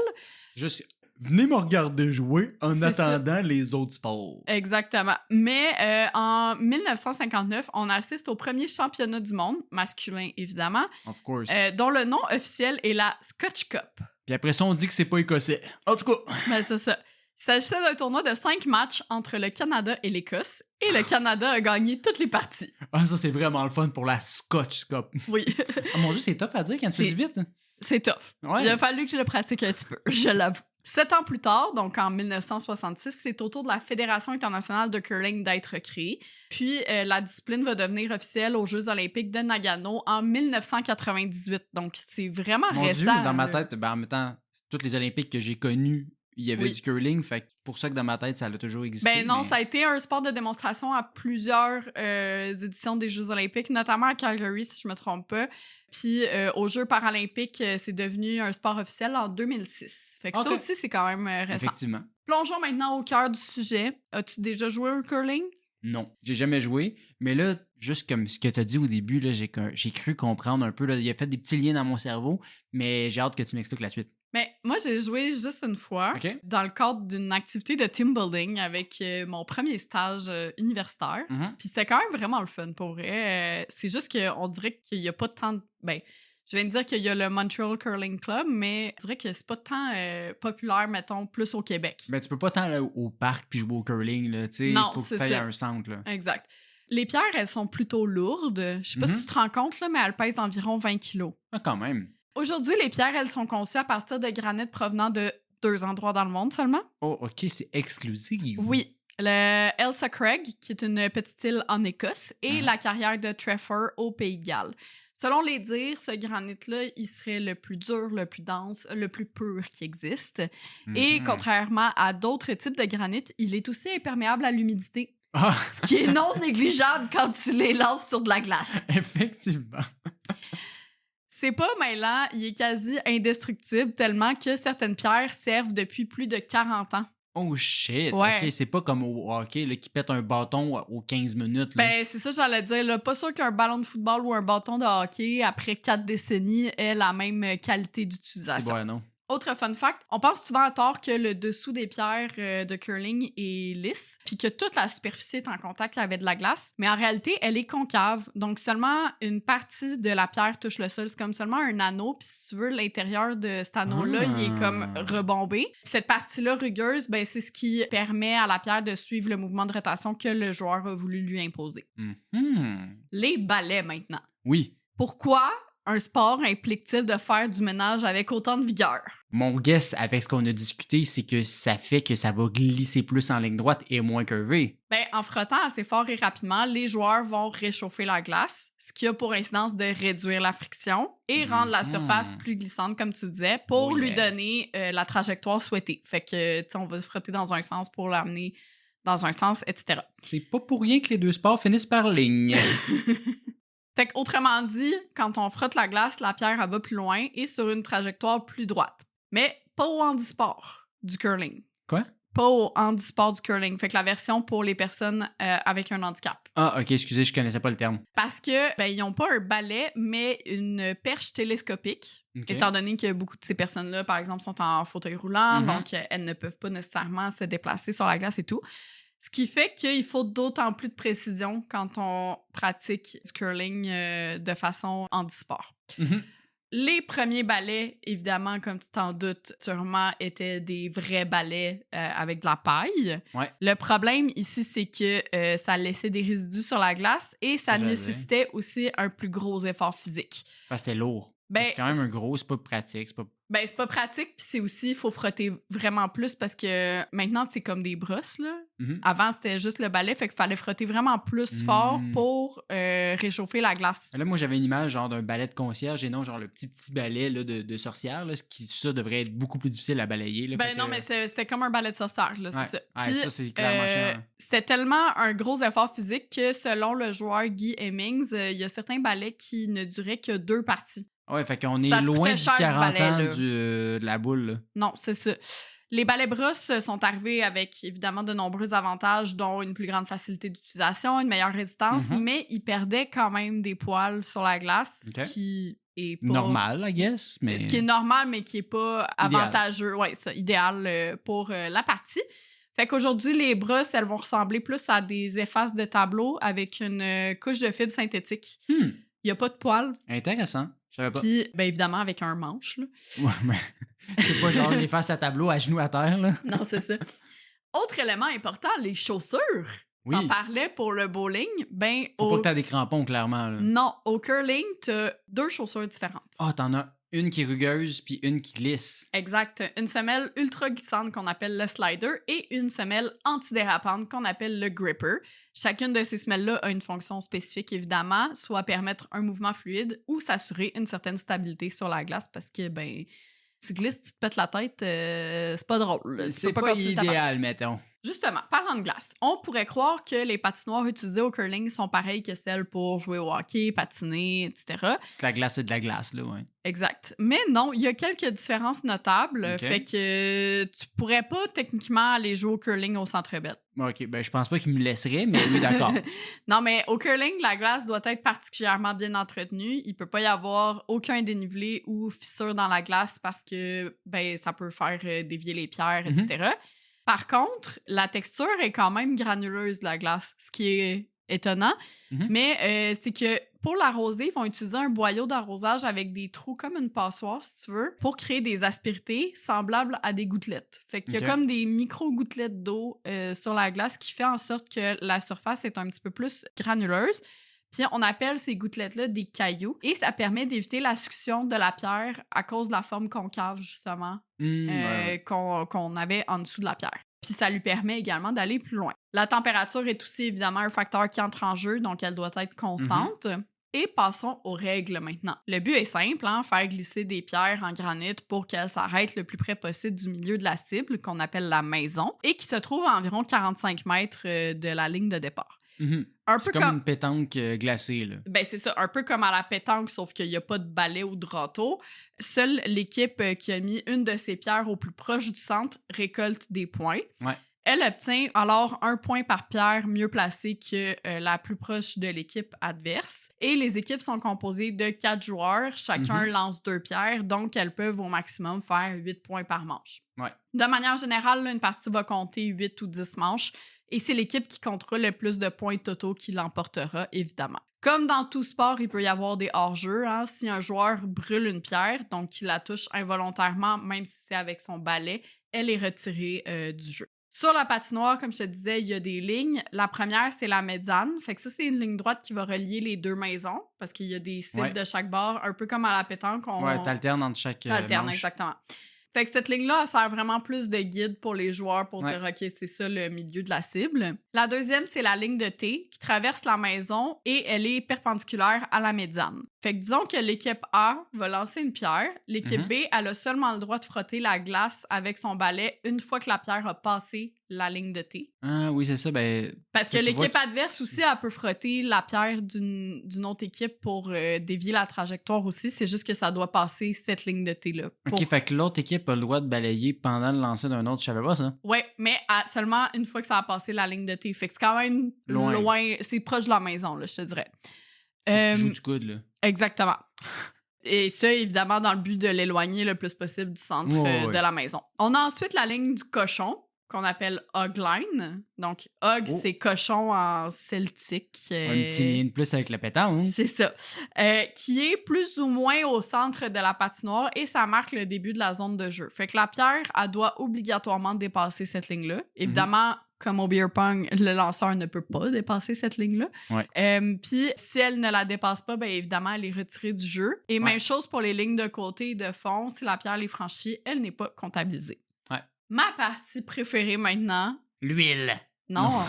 Juste, venez me regarder jouer en C'est attendant les autres sports. Exactement. Mais en 1959, on assiste au premier championnat du monde, masculin évidemment, Of course. dont le nom officiel est la Scotch Cup. Puis après ça, on dit que c'est pas écossais. En tout cas. Ben, c'est ça. Il s'agissait d'un tournoi de 5 matchs entre le Canada et l'Écosse, et le Canada a gagné toutes les parties. Ah, ça, c'est vraiment le fun pour la Scotch Cup. Oui, Ah, mon Dieu, c'est tough à dire quand tu le dis vite. c'est tough. Ouais. Il a fallu que je le pratique un petit peu, je l'avoue. 7 ans plus tard, donc en 1966, c'est au tour de la Fédération internationale de curling d'être créée. Puis la discipline va devenir officielle aux Jeux olympiques de Nagano en 1998. Donc c'est vraiment Mon récent. Dieu, dans ma là. tête, ben, en même temps, toutes les Olympiques que j'ai connus, il y avait Oui. du curling. Fait que pour ça que dans ma tête, ça a toujours existé. Ben non, mais- ça a été un sport de démonstration à plusieurs éditions des Jeux olympiques, notamment à Calgary, si je me trompe pas. Puis aux Jeux paralympiques, c'est devenu un sport officiel en 2006. Fait que ça Ok. aussi, c'est quand même récent. Effectivement. Plongeons maintenant au cœur du sujet. As-tu déjà joué au curling? Non, j'ai jamais joué. Mais là, juste comme ce que tu as dit au début, là, j'ai cru comprendre un peu. Là, il a fait des petits liens dans mon cerveau, mais j'ai hâte que tu m'expliques la suite. Mais moi, j'ai joué juste une fois OK. dans le cadre d'une activité de team building avec mon premier stage universitaire. Mhm. Puis c'était quand même vraiment le fun pour vrai. C'est juste qu'on dirait qu'il n'y a pas tant de... Ben, je viens de dire qu'il y a le Montreal Curling Club, mais je dirais que c'est pas tant populaire, mettons, plus au Québec. Ben, tu peux pas tant aller au parc puis jouer au curling. Là, tu sais, Non, il faut que c'est tu ailles ça. à un centre. Là. Exact. Les pierres, elles sont plutôt lourdes. Je sais pas Mhm. si tu te rends compte, là, mais elles pèsent d'environ 20 kilos. Ah, quand même. Aujourd'hui, les pierres, elles sont conçues à partir de granit provenant de 2 endroits dans le monde seulement. Oh, OK, c'est exclusif. Oui. Le Elsa Craig, qui est une petite île en Écosse, et Mhm. la carrière de Trefford au Pays de Galles. Selon les dires, ce granit-là, il serait le plus dur, le plus dense, le plus pur qui existe. Et Mhm. contrairement à d'autres types de granit, il est aussi imperméable à l'humidité, Ah, ce qui est non négligeable quand tu les lances sur de la glace. effectivement. C'est pas mêlant, il est quasi indestructible tellement que certaines pierres servent depuis plus de 40 ans. Oh shit! Ouais. OK, c'est pas comme au hockey là, qui pète un bâton aux 15 minutes. Là. Ben, c'est ça, j'allais dire. Là. Pas sûr qu'un ballon de football ou un bâton de hockey, après 4 décennies, ait la même qualité c'est d'utilisation. bon, non? Autre fun fact, on pense souvent à tort que le dessous des pierres de curling est lisse, puis que toute la superficie est en contact avec de la glace, mais en réalité, elle est concave. Donc, seulement une partie de la pierre touche le sol. C'est comme seulement un anneau, puis si tu veux, l'intérieur de cet anneau-là, il est comme rebombé. Puis cette partie-là rugueuse, ben, c'est ce qui permet à la pierre de suivre le mouvement de rotation que le joueur a voulu lui imposer. Mhm. Les balais, maintenant. Oui. Pourquoi un sport implique-t-il de faire du ménage avec autant de vigueur? Mon guess avec ce qu'on a discuté, c'est que ça fait que ça va glisser plus en ligne droite et moins curvé. Ben, en frottant assez fort et rapidement, les joueurs vont réchauffer la glace, ce qui a pour incidence de réduire la friction et rendre la surface plus glissante, comme tu disais, pour Oh lui yeah. donner la trajectoire souhaitée. Fait que, tu sais, on va frotter dans un sens pour l'amener dans un sens, etc. C'est pas pour rien que les deux sports finissent par ligne. Fait que, autrement dit, quand on frotte la glace, la pierre elle va plus loin et sur une trajectoire plus droite. Mais pas au handisport du curling. Quoi? pas au handisport du curling. Fait que la version pour les personnes avec un handicap. Ah, OK, excusez, je connaissais pas le terme. Parce que, ben, ils n'ont pas un balai, mais une perche télescopique. OK. Étant donné que beaucoup de ces personnes-là, par exemple, sont en fauteuil roulant, Mhm. donc elles ne peuvent pas nécessairement se déplacer sur la glace et tout. Ce qui fait qu'il faut d'autant plus de précision quand on pratique du curling de façon handisport. Mhm. Les premiers balais, évidemment, comme tu t'en doutes sûrement, étaient des vrais balais avec de la paille. Ouais. Le problème ici, c'est que ça laissait des résidus sur la glace et ça Ça, j'allais. nécessitait aussi un plus gros effort physique. Parce que c'était lourd. Ben, C'est quand même un gros, c'est pas pratique. C'est pas... Ben, c'est pas pratique, puis c'est aussi, il faut frotter vraiment plus parce que maintenant, c'est comme des brosses, là. Mhm. Avant, c'était juste le balai, fait qu'il fallait frotter vraiment plus fort pour réchauffer la glace. Là, moi, j'avais une image genre d'un balai de concierge et non genre le petit balai là, de sorcière, là, ce qui, ça devrait être beaucoup plus difficile à balayer. Là, Ben non, mais c'était comme un balai de sorcière, là, ouais. c'est ça. Ouais, Puis, ça, c'est clairement chiant. c'était tellement un gros effort physique que selon le joueur Guy Hemmings, il y a certains balais qui ne duraient que 2 parties. Ouais, fait qu'on Ça est te loin coûtait du cher du 40 balai, ans là. de la boule. Là. Non, c'est ça. Les balais brosses sont arrivés avec évidemment de nombreux avantages, dont une plus grande facilité d'utilisation, une meilleure résistance, Mhm. mais ils perdaient quand même des poils sur la glace, Ok. ce qui est pas... Normal, I guess, mais... Ce qui est normal, mais qui est pas Idéal. avantageux. Ouais, ça, idéal pour la partie. Fait qu'aujourd'hui, les brosses, elles vont ressembler plus à des effaces de tableau avec une couche de fibres synthétiques. Il n'y a pas de poils. Intéressant. Je savais pas. Puis, bien évidemment, avec un manche, là. Ouais, mais c'est pas genre les faces à tableau à genoux à terre, là. Non, c'est ça. Autre élément important, les chaussures. Oui. T'en parlais pour le bowling. Ben, Faut pas que t'aies des crampons, clairement. Là. Non, au curling, t'as 2 chaussures différentes. Ah, t'en as une qui est rugueuse puis une qui glisse. Exact. Une semelle ultra glissante qu'on appelle le slider et une semelle antidérapante qu'on appelle le gripper. Chacune de ces semelles-là a une fonction spécifique, évidemment, soit permettre un mouvement fluide ou s'assurer une certaine stabilité sur la glace parce que, ben, tu glisses, tu te pètes la tête, c'est pas drôle. Tu C'est peux pas continuer ta partie. idéal, mettons. Justement, parlant de glace, on pourrait croire que les patinoires utilisées au curling sont pareilles que celles pour jouer au hockey, patiner, etc. La glace, c'est de la glace, là, ouais. Exact. Mais non, il y a quelques différences notables. Ok. Fait que tu pourrais pas techniquement aller jouer au curling au Centre Bell. OK, ben je pense pas qu'il me laisserait, mais oui, d'accord. Non, mais au curling, la glace doit être particulièrement bien entretenue. Il peut pas y avoir aucun dénivelé ou fissure dans la glace parce que ben ça peut faire dévier les pierres, etc. Par contre, la texture est quand même granuleuse de la glace, ce qui est étonnant. Mais c'est que pour l'arroser, ils vont utiliser un boyau d'arrosage avec des trous comme une passoire, si tu veux, pour créer des aspérités semblables à des gouttelettes. Fait qu'il y a comme des micro-gouttelettes d'eau sur la glace qui fait en sorte que la surface est un petit peu plus granuleuse. Puis on appelle ces gouttelettes-là des cailloux et ça permet d'éviter la succion de la pierre à cause de la forme concave, justement, qu'on avait en dessous de la pierre. Puis ça lui permet également d'aller plus loin. La température est aussi évidemment un facteur qui entre en jeu, donc elle doit être constante. Et passons aux règles maintenant. Le but est simple, faire glisser des pierres en granit pour qu'elles s'arrêtent le plus près possible du milieu de la cible, qu'on appelle la maison, et qui se trouve à environ 45 mètres de la ligne de départ. C'est comme une pétanque glacée, là. Ben, c'est ça, un peu comme à la pétanque, sauf qu'il n'y a pas de balai ou de râteau. Seule l'équipe qui a mis une de ces pierres au plus proche du centre récolte des points. Ouais. Elle obtient alors 1 point par pierre mieux placée que la plus proche de l'équipe adverse. Et les équipes sont composées de 4 joueurs. Chacun lance 2 pierres, donc elles peuvent au maximum faire 8 points par manche. Ouais. De manière générale, là, une partie va compter 8 ou 10 manches. Et c'est l'équipe qui comptera le plus de points totaux qui l'emportera, évidemment. Comme dans tout sport, il peut y avoir des hors-jeux. Si un joueur brûle une pierre, donc qu'il la touche involontairement, même si c'est avec son balai, elle est retirée du jeu. Sur la patinoire, comme je te disais, il y a des lignes. La première, c'est la médiane. Fait que ça, c'est une ligne droite qui va relier les 2 maisons parce qu'il y a des cibles de chaque bord, un peu comme à la pétanque. Ouais, t'alternes entre chaque manche. Exactement. Fait que cette ligne-là, elle sert vraiment plus de guide pour les joueurs pour dire, OK, c'est ça le milieu de la cible. La deuxième, c'est la ligne de T qui traverse la maison et elle est perpendiculaire à la médiane. Fait que disons que l'équipe A va lancer une pierre. L'équipe B, elle a seulement le droit de frotter la glace avec son balai une fois que la pierre a passé la ligne de thé. Ah oui, c'est ça. Ben, Parce que tu vois l'équipe adverse aussi, elle peut frotter la pierre d'une autre équipe pour dévier la trajectoire aussi. C'est juste que ça doit passer cette ligne de thé-là. OK, fait que l'autre équipe a le droit de balayer pendant le lancer d'un autre. Je savais pas ça. Ouais, mais seulement une fois que ça a passé la ligne de thé. Fait que c'est quand même Loin. loin. C'est proche de la maison, là, je te dirais. Faut que tu joues du coude, là. Exactement. Et ça, évidemment, dans le but de l'éloigner le plus possible du centre de la maison. On a ensuite la ligne du cochon, qu'on appelle Hog Line. Donc, Hog, c'est cochon en celtique. Un petit lien de plus avec la pétanque. C'est ça. Qui est plus ou moins au centre de la patinoire et ça marque le début de la zone de jeu. Fait que la pierre, elle doit obligatoirement dépasser cette ligne-là. Évidemment, comme au beer pong, le lanceur ne peut pas dépasser cette ligne-là. Ouais. Puis, si elle ne la dépasse pas, bien évidemment, elle est retirée du jeu. Et même chose pour les lignes de côté et de fond. Si la pierre les franchit, elle n'est pas comptabilisée. Ouais. Ma partie préférée maintenant... L'huile. Non.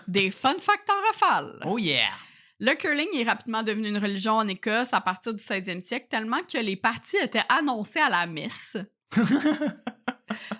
Des fun facts en rafale. Oh yeah! Le curling est rapidement devenu une religion en Écosse à partir du 16e siècle, tellement que les parties étaient annoncées à la messe.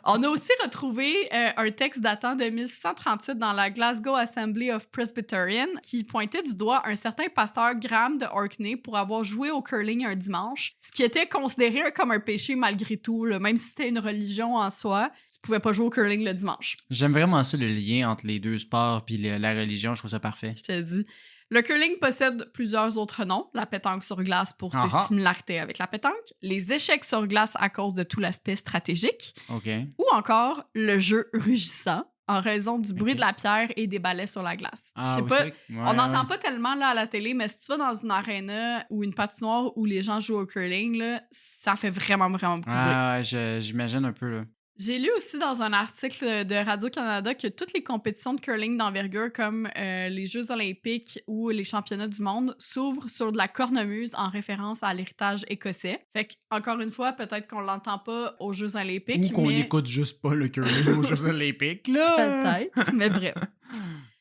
On a aussi retrouvé un texte datant de 1638 dans la Glasgow Assembly of Presbyterians qui pointait du doigt un certain pasteur Graham de Orkney pour avoir joué au curling un dimanche, ce qui était considéré comme un péché malgré tout, là, même si c'était une religion en soi. Tu pouvais pas jouer au curling le dimanche. J'aime vraiment ça, le lien entre les deux sports puis la religion. Je trouve ça parfait. Je te dis. Le curling possède plusieurs autres noms. La pétanque sur glace pour ses similarités avec la pétanque, les échecs sur glace à cause de tout l'aspect stratégique, ou encore le jeu rugissant en raison du bruit de la pierre et des balais sur la glace. Je sais pas, on n'entend pas tellement là, à la télé, mais si tu vas dans une aréna ou une patinoire où les gens jouent au curling, là, ça fait vraiment, vraiment beaucoup de bruit. J'imagine un peu, là. J'ai lu aussi dans un article de Radio-Canada que toutes les compétitions de curling d'envergure comme les Jeux olympiques ou les championnats du monde s'ouvrent sur de la cornemuse en référence à l'héritage écossais. Fait que, encore une fois, peut-être qu'on l'entend pas aux Jeux olympiques. Ou qu'on écoute juste pas le curling aux Jeux olympiques, là! Peut-être, mais bref.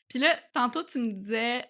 Puis là, tantôt, tu me disais,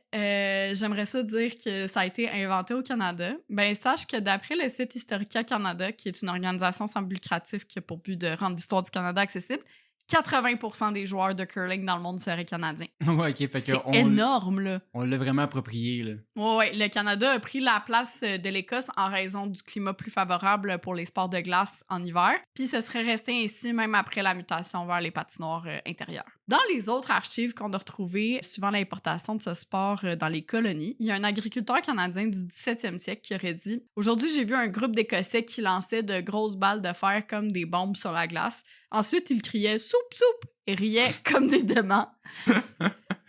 j'aimerais ça dire que ça a été inventé au Canada. Ben, sache que d'après le site Historica Canada, qui est une organisation sans but lucratif qui a pour but de rendre l'histoire du Canada accessible, 80% des joueurs de curling dans le monde seraient canadiens. Ouais, OK. Fait que c'est énorme, là. On l'a vraiment approprié, là. Ouais, le Canada a pris la place de l'Écosse en raison du climat plus favorable pour les sports de glace en hiver. Puis ce serait resté ainsi même après la mutation vers les patinoires intérieures. Dans les autres archives qu'on a retrouvées suivant l'importation de ce sport dans les colonies, il y a un agriculteur canadien du 17e siècle qui aurait dit « Aujourd'hui, j'ai vu un groupe d'Écossais qui lançait de grosses balles de fer comme des bombes sur la glace. Ensuite, ils criaient « Soup, soup » et riaient comme des déments.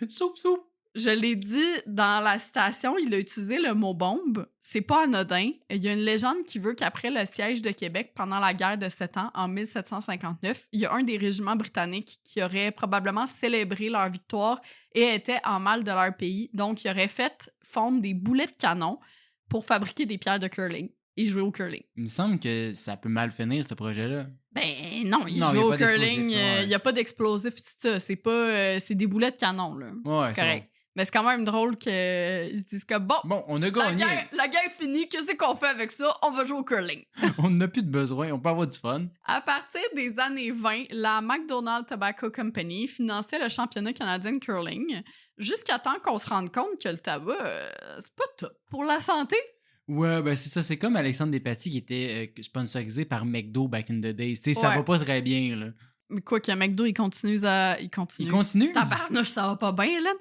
Soup, soup. Je l'ai dit dans la citation, il a utilisé le mot « bombe ». C'est pas anodin. Il y a une légende qui veut qu'après le siège de Québec pendant la guerre de 7 ans, en 1759, il y a un des régiments britanniques qui aurait probablement célébré leur victoire et était en mal de leur pays. Donc, il aurait fait fondre des boulets de canon pour fabriquer des pierres de curling et jouer au curling. Il me semble que ça peut mal finir, ce projet-là. Ben non, il joue au curling, il n'y a pas d'explosif et tout ça. C'est pas, c'est des boulets de canon, là. Ouais, c'est correct. Bon. Mais c'est quand même drôle qu'ils se disent que bon, on a gagné. La guerre est finie, qu'est-ce qu'on fait avec ça? On va jouer au curling. On n'a plus de besoin, on peut avoir du fun. À partir des années 20, la McDonald Tobacco Company finançait le championnat canadien de curling jusqu'à temps qu'on se rende compte que le tabac, c'est pas top pour la santé. Ouais, ben c'est ça. C'est comme Alexandre Despatie qui était sponsorisé par McDo back in the days. Tu sais, ça va pas très bien, là. Mais quoi que McDo, il continue à... Il continue? Tabarnouche, ça va pas bien, Hélène.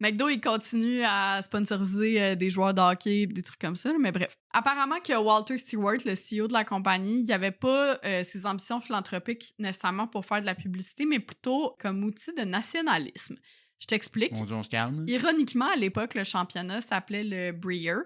McDo, il continue à sponsoriser des joueurs de hockey et des trucs comme ça, mais bref. Apparemment que Walter Stewart, le CEO de la compagnie, il n'y avait pas ses ambitions philanthropiques nécessairement pour faire de la publicité, mais plutôt comme outil de nationalisme. Je t'explique. Bon Dieu, on se calme. Ironiquement, à l'époque, le championnat s'appelait le Breer,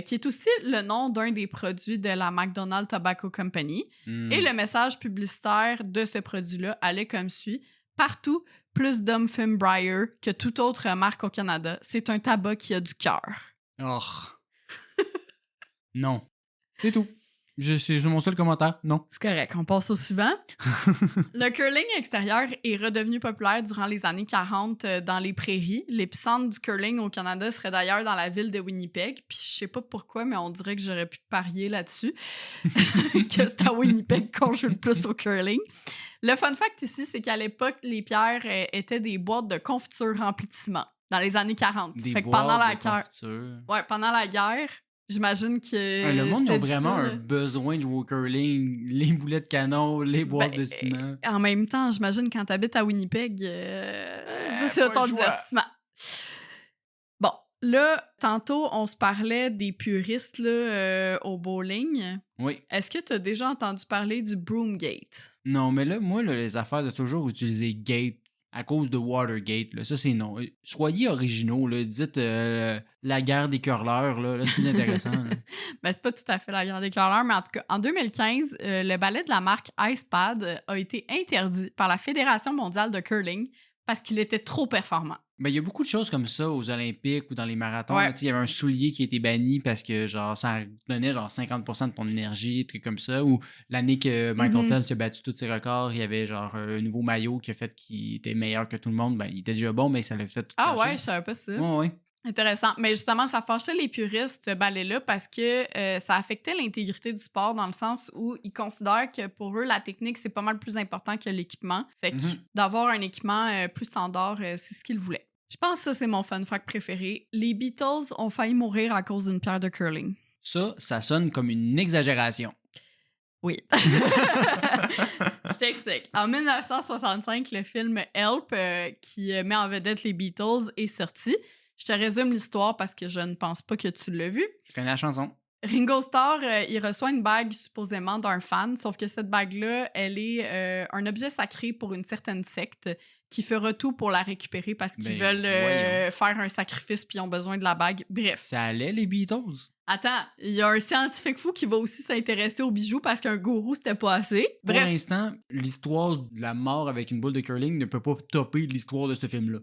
qui est aussi le nom d'un des produits de la McDonald Tobacco Company. Et le message publicitaire de ce produit-là allait comme suit. Partout, plus d'hommes fument Breer que toute autre marque au Canada. C'est un tabac qui a du cœur. Oh. Non. C'est tout. C'est mon seul commentaire, non. C'est correct, on passe au suivant. Le curling extérieur est redevenu populaire durant les années 40 dans les prairies. L'épicentre du curling au Canada serait d'ailleurs dans la ville de Winnipeg. Puis je sais pas pourquoi, mais on dirait que j'aurais pu parier là-dessus. Que c'est à Winnipeg qu'on joue le plus au curling. Le fun fact ici, c'est qu'à l'époque, les pierres étaient des boîtes de confiture remplies de ciment. Dans les années 40. Des Fait que boîtes pendant la de guerre. confiture. Ouais, pendant la guerre, j'imagine que. Le monde, ils ont c'était vraiment ça, un là. besoin de jouer au curling. Les boulets de canon, les boîtes de ciment. En même temps, j'imagine quand t'habites à Winnipeg, c'est pas ton le choix. divertissement. Bon, là, tantôt, on se parlait des puristes là, au bowling. Oui. Est-ce que t'as déjà entendu parler du Broomgate? Non, mais là, moi, là, les affaires de toujours utiliser Gate à cause de Watergate, là, ça, c'est non. Soyez originaux, là. Dites la guerre des curleurs, là, c'est plus intéressant. Là. Ben, c'est pas tout à fait la guerre des curleurs, mais en tout cas, en 2015, le ballet de la marque Icepad a été interdit par la Fédération mondiale de curling parce qu'il était trop performant. Ben, il y a beaucoup de choses comme ça aux Olympiques ou dans les marathons. Ouais. là, tu sais, il y avait un soulier qui a été banni parce que genre ça donnait genre 50% de ton énergie, trucs comme ça. Ou l'année que Michael Mhm. Phelps a battu tous ses records, il y avait genre un nouveau maillot qui a fait qu'il était meilleur que tout le monde. Ben, il était déjà bon, mais ça l'a fait tout Ah lâcher. ouais, je savais pas ça. Ouais, ouais. Intéressant. Mais justement, ça fâchait les puristes, ce ballet-là, parce que ça affectait l'intégrité du sport dans le sens où ils considèrent que pour eux, la technique, c'est pas mal plus important que l'équipement. Fait que Mhm. d'avoir un équipement plus standard, c'est ce qu'ils voulaient. Je pense que ça, c'est mon fun fact préféré. Les Beatles ont failli mourir à cause d'une pierre de curling. Ça sonne comme une exagération. Oui. Je t'explique. En 1965, le film Help, qui met en vedette les Beatles, est sorti. Je te résume l'histoire parce que je ne pense pas que tu l'as vu. Je connais la chanson. Ringo Starr, il reçoit une bague supposément d'un fan, sauf que cette bague-là, elle est un objet sacré pour une certaine secte qui fera tout pour la récupérer parce qu'ils Ben, veulent voyons. faire un sacrifice puis ils ont besoin de la bague. Bref. Ça allait, les Beatles? Attends, il y a un scientifique fou qui va aussi s'intéresser aux bijoux parce qu'un gourou, c'était pas assez. Pour Bref, l'instant, l'histoire de la mort avec une boule de curling ne peut pas topper l'histoire de ce film-là.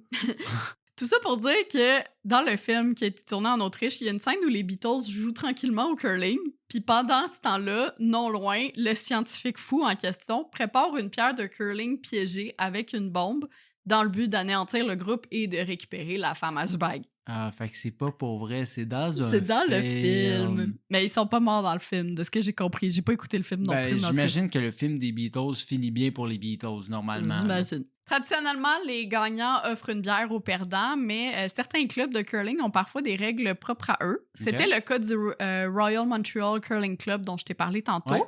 tout ça pour dire que dans le film qui a été tourné en Autriche, il y a une scène où les Beatles jouent tranquillement au curling. Puis pendant ce temps-là, non loin, le scientifique fou en question prépare une pierre de curling piégée avec une bombe dans le but d'anéantir le groupe et de récupérer la fameuse bague. Ah, fait que c'est pas pour vrai, c'est dans un C'est dans le film. Mais ils sont pas morts dans le film, de ce que j'ai compris. J'ai pas écouté le film non Ben, plus. mais en tout cas, j'imagine que le film des Beatles finit bien pour les Beatles, normalement. là. j'imagine. Traditionnellement, les gagnants offrent une bière aux perdants, mais certains clubs de curling ont parfois des règles propres à eux. C'était le cas du Royal Montreal Curling Club dont je t'ai parlé tantôt. Ouais.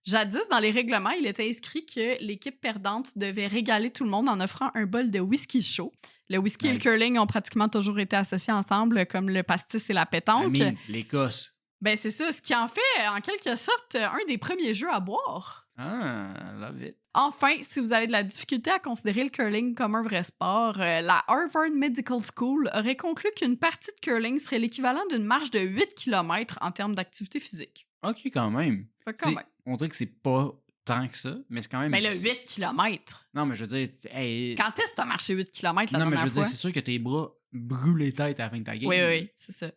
Jadis, dans les règlements, il était inscrit que l'équipe perdante devait régaler tout le monde en offrant un bol de whisky chaud. Le whisky et le Nice. curling ont pratiquement toujours été associés ensemble, comme le pastis et la pétanque. I mean, l'Écosse. Ben c'est ça, ce qui en fait, en quelque sorte, un des premiers jeux à boire. Ah, love it. Enfin, si vous avez de la difficulté à considérer le curling comme un vrai sport, la Harvard Medical School aurait conclu qu'une partie de curling serait l'équivalent d'une marche de 8 km en termes d'activité physique. Ok, quand même. Fait que quand T'sais, même. on dirait que c'est pas tant que ça, mais c'est quand même. Ben là, 8 km. Non, mais je veux dire, hey, Quand est-ce que tu as marché 8 km la non, mais je dernière veux dire, fois? c'est sûr que tes bras brûlent les têtes à la fin de ta game. Oui, oui, c'est ça.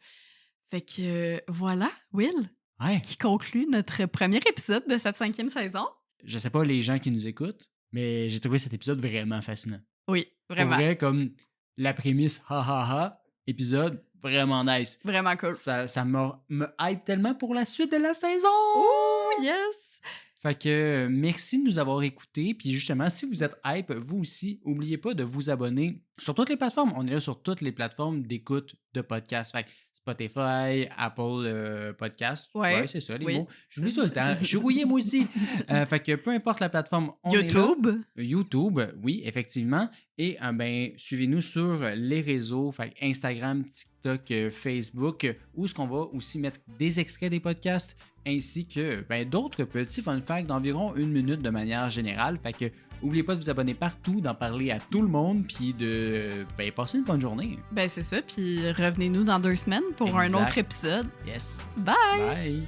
Fait que voilà, Will, Ouais. qui conclut notre premier épisode de cette 5e saison. Je sais pas les gens qui nous écoutent, mais j'ai trouvé cet épisode vraiment fascinant. Oui, Pour vraiment. vrai, comme la prémisse, ha ha ha, épisode vraiment nice. Vraiment cool. Ça me hype tellement pour la suite de la saison. Oh, yes! Fait que merci de nous avoir écoutés. Puis justement, si vous êtes hype, vous aussi, n'oubliez pas de vous abonner sur toutes les plateformes. On est là sur toutes les plateformes d'écoute de podcasts. Fait que Spotify, Apple Podcast. Ouais, c'est ça les oui. mots. J'oublie tout le temps. Je suis rouillé moi aussi. Fait que peu importe la plateforme, on est là. YouTube. YouTube, oui, effectivement. Et ben, suivez-nous sur les réseaux, fait que Instagram, TikTok, Facebook, où est-ce qu'on va aussi mettre des extraits des podcasts, ainsi que ben, d'autres petits fun facts d'environ 1 minute de manière générale. Fait que n'oubliez pas de vous abonner partout, d'en parler à tout le monde, puis de ben, passer une bonne journée. Ben c'est ça, puis revenez-nous dans 2 semaines pour un Exact. autre épisode. Yes. Bye! Bye!